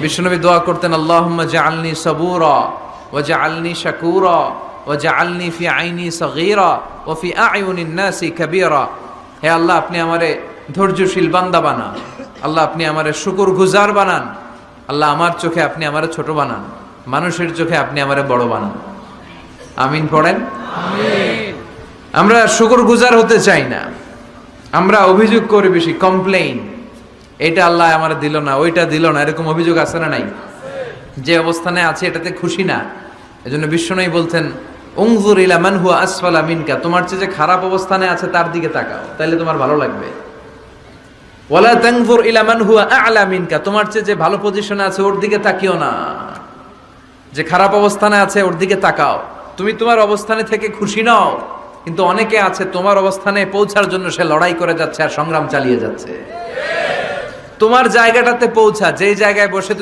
বিশ্বনবী দোয়া করতেন, আল্লাহুম্মা জাআলনি সাবুরা ওয়া জাআলনি শাকুরা ওয়া জাআলনি ফি আইনি সগীরা ওয়া ফি আ'য়ুনিন নাসি কাবীরা। হে আল্লাহ, আপনি আমারে ধৈর্যশীল বান্দা বানান। আল্লাহ, আপনি আমারে শুকরগুজার বানান। আল্লাহ, আমার চোখে আপনি আমারে ছোট বানান, মানুষের চোখে আপনি আমারে বড় বানান। আমিন পড়েন। আমিন। আমরা শুকরগুজার হতে চাই না, আমরা অভিযোগ করি বেশি, কমপ্লেইন। এটা আল্লাহ আমার দিল না, ওইটা দিল না, এরকম অভিযোগ আছে না নাই? যে অবস্থানে আছে এটাতে খুশি না। এজন্য বিশ্বনবী বলতেন, উনজুর ইলা মান হুয়া আসফালা মিনকা, তোমার চেয়ে যে খারাপ অবস্থানে আছে তার দিকে তাকাও, তাহলে তোমার ভালো লাগবে। ওয়ালা তানজুর ইলা মান হুয়া আ'লা মিনকা, তোমার চেয়ে যে ভালো পজিশনে আছে ওর দিকে তাকিও না, যে খারাপ অবস্থানে আছে ওর দিকে তাকাও। তুমি তোমার অবস্থানে থেকে খুশি নাও, কিন্তু অনেকে আছে তোমার অবস্থানে পৌঁছার জন্য সে লড়াই করে যাচ্ছে আর সংগ্রাম চালিয়ে যাচ্ছে। তোমার জায়গাটাতে পৌঁছা, যেই জায়গায় বসে